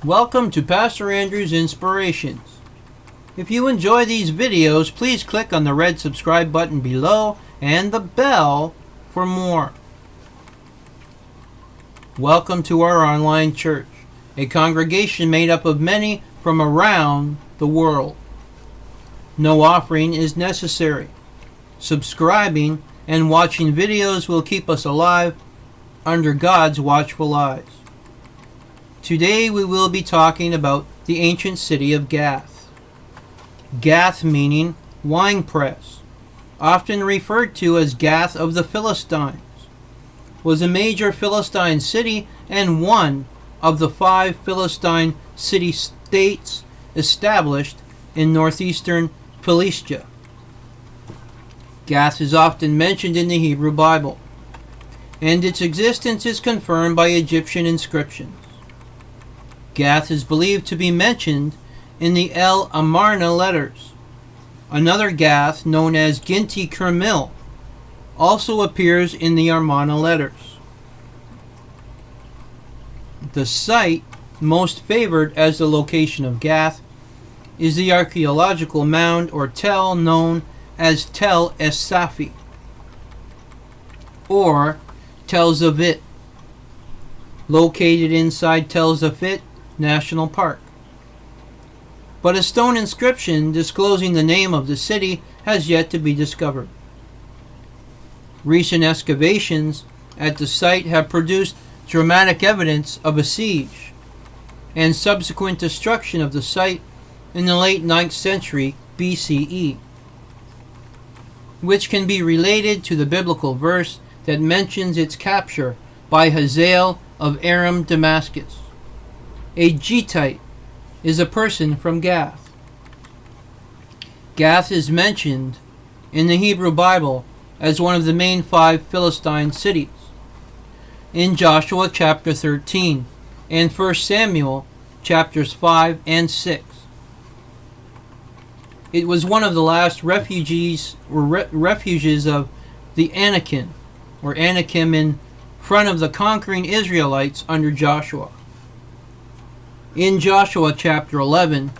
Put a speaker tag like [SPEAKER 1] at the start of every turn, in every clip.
[SPEAKER 1] Welcome to Pastor Andrew's Inspirations. If you enjoy these videos, please click on the red subscribe button below and the bell for more. Welcome to our online church, a congregation made up of many from around the world. No offering is necessary. Subscribing and watching videos will keep us alive under God's watchful eyes. Today we will be talking about the ancient city of Gath. Gath meaning winepress, often referred to as Gath of the Philistines, was a major Philistine city and one of the 5 Philistine city-states established in northeastern Philistia. Gath is often mentioned in the Hebrew Bible, and its existence is confirmed by Egyptian inscriptions. Gath is believed to be mentioned in the El Amarna letters. Another Gath, known as Ginti Kermil, also appears in the Amarna letters. The site most favored as the location of Gath is the archaeological mound or tell known as Tel Es-Safi or Tel Zavit, located inside Tel Zafit National Park. But a stone inscription disclosing the name of the city has yet to be discovered. Recent excavations at the site have produced dramatic evidence of a siege and subsequent destruction of the site in the late 9th century BCE, which can be related to the biblical verse that mentions its capture by Hazael of Aram Damascus. A Gittite is a person from Gath. Gath is mentioned in the Hebrew Bible as one of the main 5 Philistine cities in Joshua chapter 13 and 1 Samuel chapters 5 and 6. It was one of the last refuges of the Anakim in front of the conquering Israelites under Joshua. In Joshua chapter 11,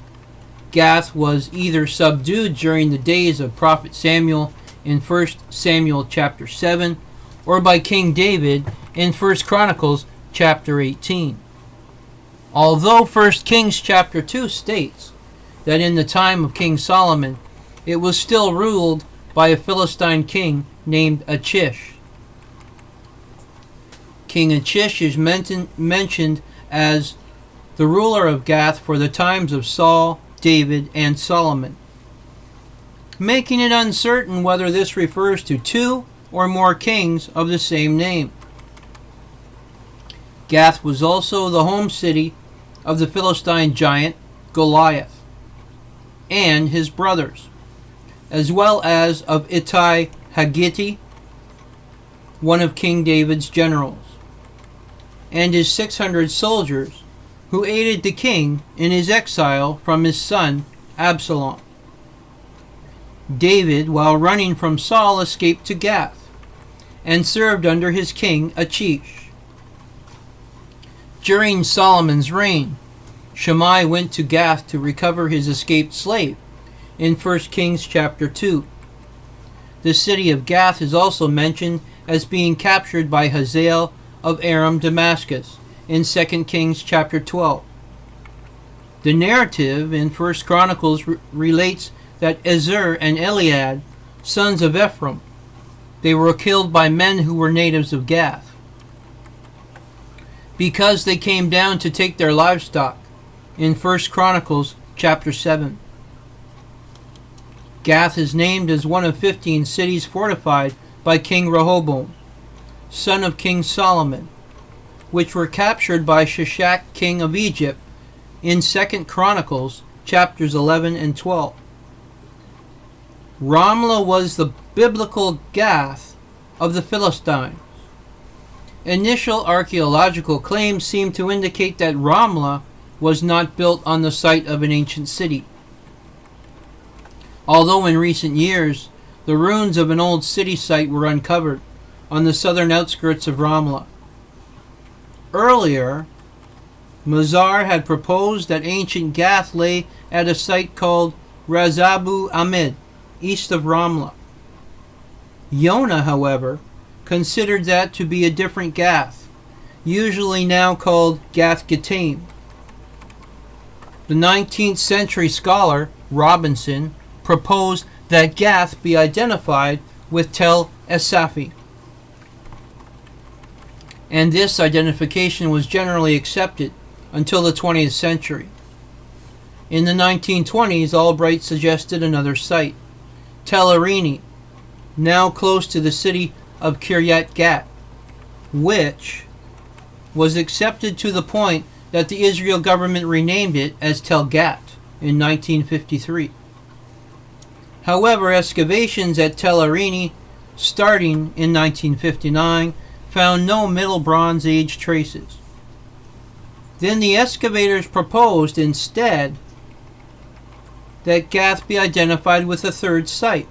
[SPEAKER 1] Gath was either subdued during the days of prophet Samuel in 1 Samuel chapter 7 or by King David in 1 Chronicles chapter 18. Although 1 Kings chapter 2 states that in the time of King Solomon it was still ruled by a Philistine king named Achish. King Achish is mentioned as the ruler of Gath for the times of Saul, David, and Solomon, making it uncertain whether this refers to 2 or more kings of the same name. Gath was also the home city of the Philistine giant Goliath and his brothers, as well as of Ittai Haggiti, one of King David's generals, and his 600 soldiers who aided the king in his exile from his son Absalom. David, while running from Saul, escaped to Gath and served under his king Achish. During Solomon's reign, Shammai went to Gath to recover his escaped slave in 1 Kings chapter 2. The city of Gath is also mentioned as being captured by Hazael of Aram Damascus in 2 Kings chapter 12. The narrative in 1 Chronicles relates that Ezer and Eliad, sons of Ephraim, they were killed by men who were natives of Gath, because they came down to take their livestock in 1 Chronicles chapter 7. Gath is named as one of 15 cities fortified by King Rehoboam, son of King Solomon, which were captured by Shishak, king of Egypt, in 2 Chronicles chapters 11 and 12. Ramlah was the biblical Gath of the Philistines. Initial archaeological claims seem to indicate that Ramlah was not built on the site of an ancient city. Although in recent years, the ruins of an old city site were uncovered on the southern outskirts of Ramlah. Earlier, Mazar had proposed that ancient Gath lay at a site called Razabu Ahmed, east of Ramla. Yonah, however, considered that to be a different Gath, usually now called Gath Gittaim. The 19th century scholar, Robinson, proposed that Gath be identified with Tel Esafi, and this identification was generally accepted until the 20th century. In the 1920s, Albright suggested another site, Tel Arini, now close to the city of Kiryat Gat, which was accepted to the point that the Israel government renamed it as Tel Gat in 1953. However, excavations at Tel Arini, starting in 1959, found no Middle Bronze Age traces. Then the excavators proposed instead that Gath be identified with a third site,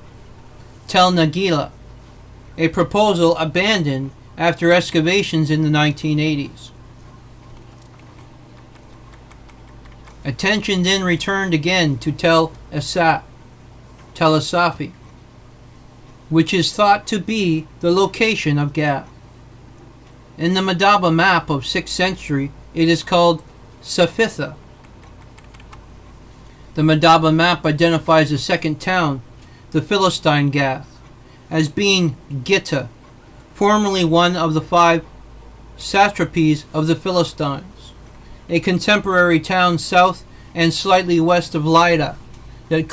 [SPEAKER 1] Tel Nagila, a proposal abandoned after excavations in the 1980s. Attention then returned again to Tel Esafi, which is thought to be the location of Gath. In the Madaba map of 6th century, it is called Safitha. The Madaba map identifies a second town, the Philistine Gath, as being Gitta, formerly one of the 5 satrapies of the Philistines, a contemporary town south and slightly west of Lydda that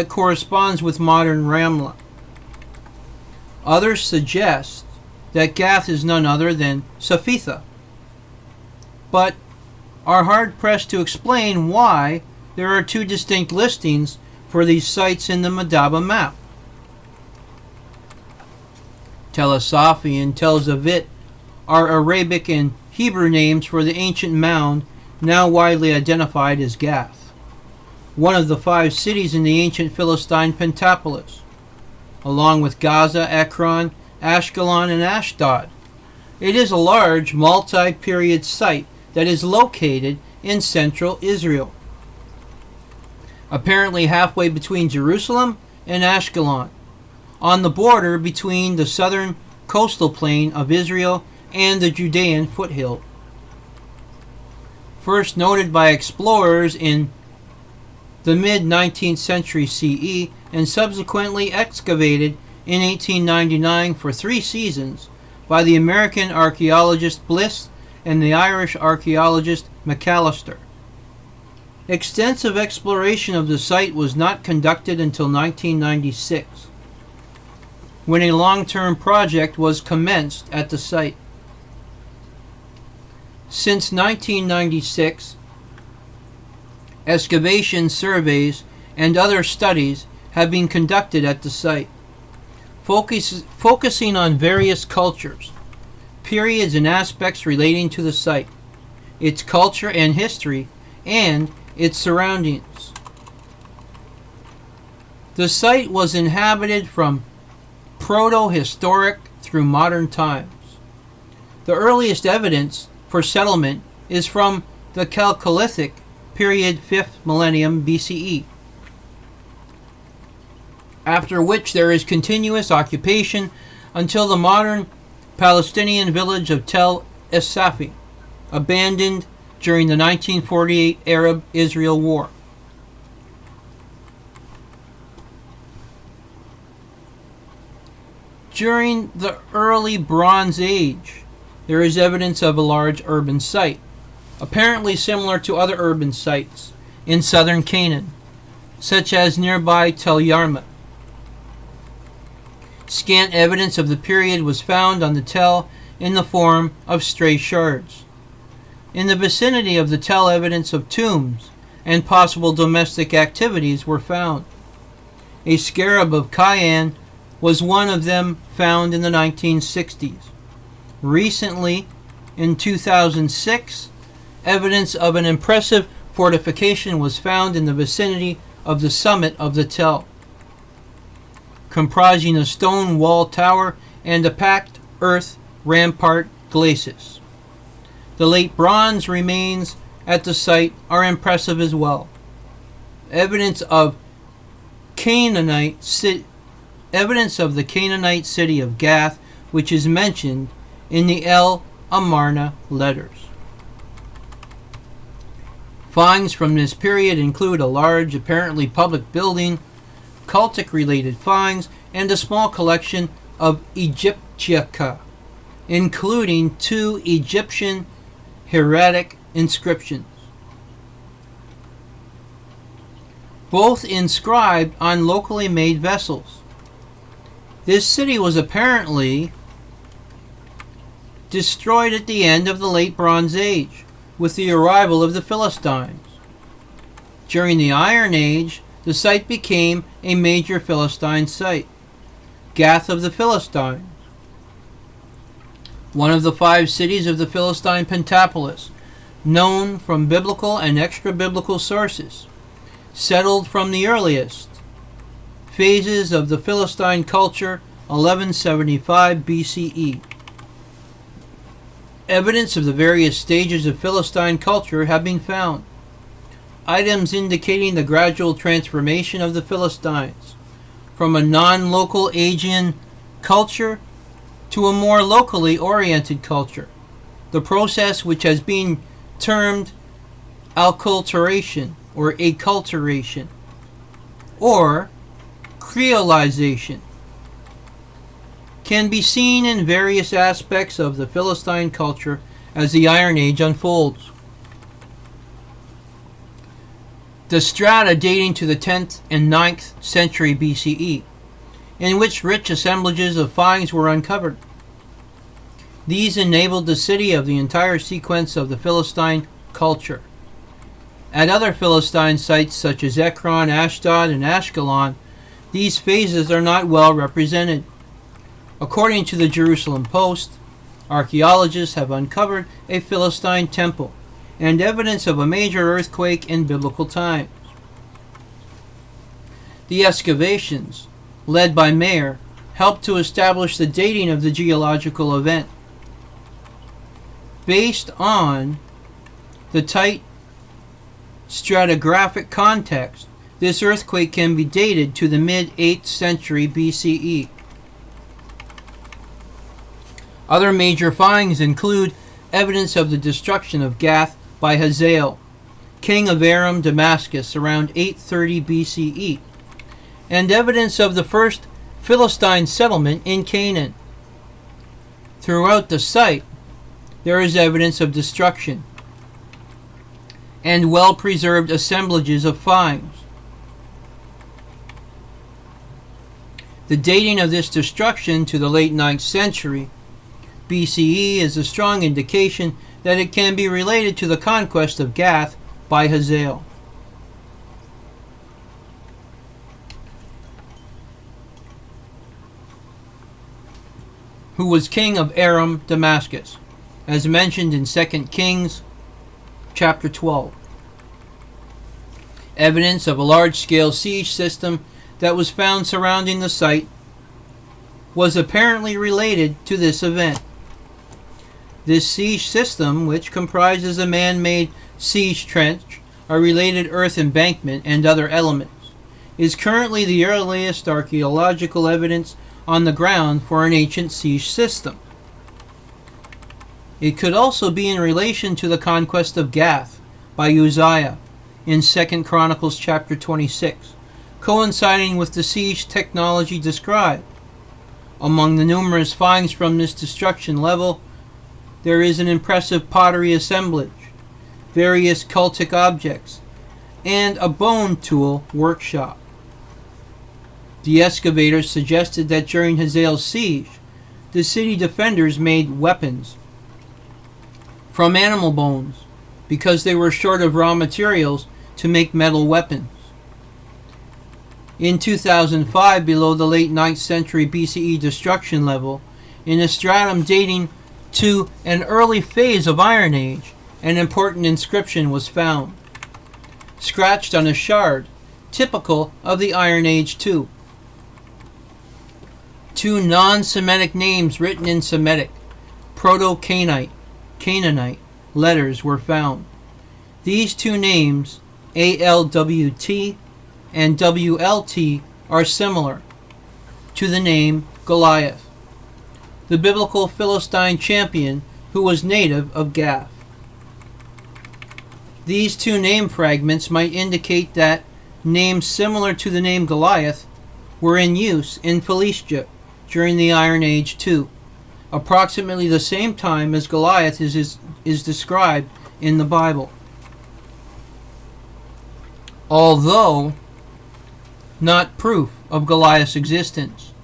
[SPEAKER 1] corresponds with modern Ramla. Others suggest that Gath is none other than Safitha, but are hard-pressed to explain why there are 2 distinct listings for these sites in the Madaba map. Tel Esafi and Tel Zavit are Arabic and Hebrew names for the ancient mound now widely identified as Gath, one of the 5 cities in the ancient Philistine Pentapolis, along with Gaza, Ekron, Ashkelon, and Ashdod. It is a large multi-period site that is located in central Israel, apparently halfway between Jerusalem and Ashkelon, on the border between the southern coastal plain of Israel and the Judean foothill. First noted by explorers in the mid-19th century CE and subsequently excavated in 1899 for 3 seasons by the American archaeologist Bliss and the Irish archaeologist McAllister. Extensive exploration of the site was not conducted until 1996, when a long-term project was commenced at the site. Since 1996, excavation surveys and other studies have been conducted at the site, focusing on various cultures, periods, and aspects relating to the site, its culture and history, and its surroundings. The site was inhabited from proto-historic through modern times. The earliest evidence for settlement is from the Chalcolithic period 5th millennium BCE, after which there is continuous occupation until the modern Palestinian village of Tel Esafi, abandoned during the 1948 Arab-Israel War. During the early Bronze Age, there is evidence of a large urban site, apparently similar to other urban sites in southern Canaan, such as nearby Tel Yarmut. Scant evidence of the period was found on the Tel in the form of stray shards. In the vicinity of the Tel, evidence of tombs and possible domestic activities were found. A scarab of Cayenne was one of them, found in the 1960s. Recently, in 2006, evidence of an impressive fortification was found in the vicinity of the summit of the Tel, comprising a stone wall tower and a packed earth rampart glacis. The late bronze remains at the site are impressive as well. Evidence of the Canaanite city of Gath, which is mentioned in the El Amarna letters. Finds from this period include a large, apparently public building, cultic-related finds, and a small collection of Egyptica, including 2 Egyptian hieratic inscriptions, both inscribed on locally made vessels. This city was apparently destroyed at the end of the Late Bronze Age with the arrival of the Philistines. During the Iron Age, the site became a major Philistine site, Gath of the Philistines, one of the 5 cities of the Philistine Pentapolis, known from biblical and extra-biblical sources, settled from the earliest phases of the Philistine culture, 1175 BCE. Evidence of the various stages of Philistine culture have been found. Items indicating the gradual transformation of the Philistines from a non-local Aegean culture to a more locally oriented culture, the process which has been termed acculturation or acculturation or creolization, can be seen in various aspects of the Philistine culture as the Iron Age unfolds. The strata dating to the 10th and 9th century BCE, in which rich assemblages of finds were uncovered. These enabled the city of the entire sequence of the Philistine culture. At other Philistine sites such as Ekron, Ashdod, and Ashkelon, these phases are not well represented. According to the Jerusalem Post, archaeologists have uncovered a Philistine temple and evidence of a major earthquake in biblical times. The excavations, led by Mayer, helped to establish the dating of the geological event. Based on the tight stratigraphic context, this earthquake can be dated to the mid-8th century BCE. Other major finds include evidence of the destruction of Gath by Hazael, king of Aram, Damascus, around 830 BCE, and evidence of the first Philistine settlement in Canaan. Throughout the site, there is evidence of destruction and well-preserved assemblages of finds. The dating of this destruction to the late 9th century BCE is a strong indication that it can be related to the conquest of Gath by Hazael. Who was king of Aram, Damascus, as mentioned in 2 Kings chapter 12. Evidence of a large-scale siege system that was found surrounding the site was apparently related to this event. This siege system, which comprises a man-made siege trench, a related earth embankment, and other elements, is currently the earliest archaeological evidence on the ground for an ancient siege system. It could also be in relation to the conquest of Gath by Uzziah in 2 Chronicles chapter 26, coinciding with the siege technology described. Among the numerous finds from this destruction level, there is an impressive pottery assemblage, various cultic objects, and a bone tool workshop. The excavators suggested that during Hazael's siege, the city defenders made weapons from animal bones because they were short of raw materials to make metal weapons. In 2005, below the late 9th century BCE destruction level, in a stratum dating to an early phase of Iron Age, an important inscription was found, scratched on a shard, typical of the Iron Age too. 2 non-Semitic names written in Semitic, Proto-Canaanite, Canaanite letters were found. These two names, ALWT and WLT, are similar to the name Goliath, the biblical Philistine champion who was native of Gath. These two name fragments might indicate that names similar to the name Goliath were in use in Philistia during the Iron Age too, approximately the same time as Goliath is described in the Bible. Although not proof of Goliath's existence,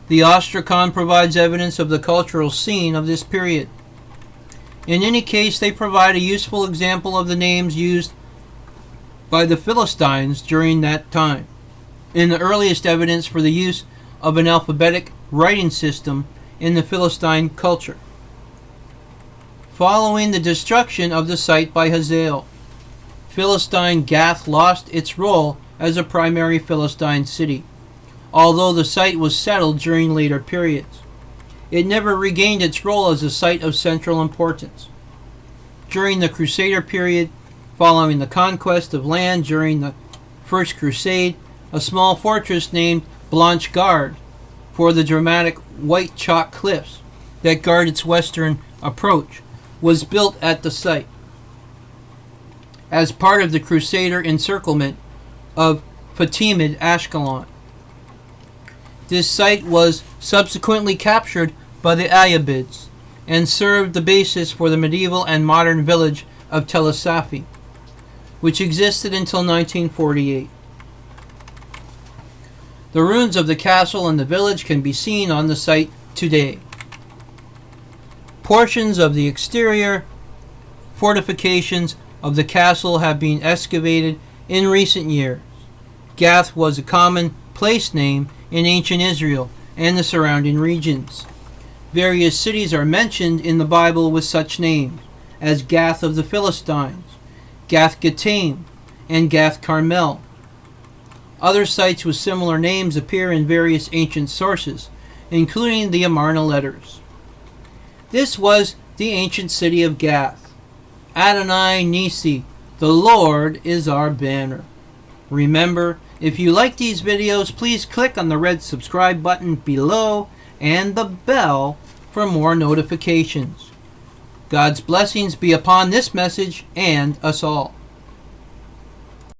[SPEAKER 1] the Ostracon provides evidence of the cultural scene of this period. In any case, they provide a useful example of the names used by the Philistines during that time. In the earliest evidence for the use of an alphabetic writing system in the Philistine culture. Following the destruction of the site by Hazael, Philistine Gath lost its role as a primary Philistine city, although the site was settled during later periods. It never regained its role as a site of central importance. During the Crusader period, following the conquest of land during the First Crusade, a small fortress named Blanche Garde, for the dramatic white chalk cliffs that guard its western approach, was built at the site as part of the Crusader encirclement of Fatimid Ashkelon. This site was subsequently captured by the Ayyubids and served the basis for the medieval and modern village of Tel Safi, which existed until 1948. The ruins of the castle and the village can be seen on the site today. Portions of the exterior fortifications of the castle have been excavated in recent years. Gath was a common place name in ancient Israel and the surrounding regions. Various cities are mentioned in the Bible with such names as Gath of the Philistines, Gath Gataim, and Gath Carmel. Other sites with similar names appear in various ancient sources, including the Amarna letters. This was the ancient city of Gath. Adonai Nisi, the Lord is our banner. Remember, if you like these videos, please click on the red subscribe button below and the bell for more notifications. God's blessings be upon this message and us all.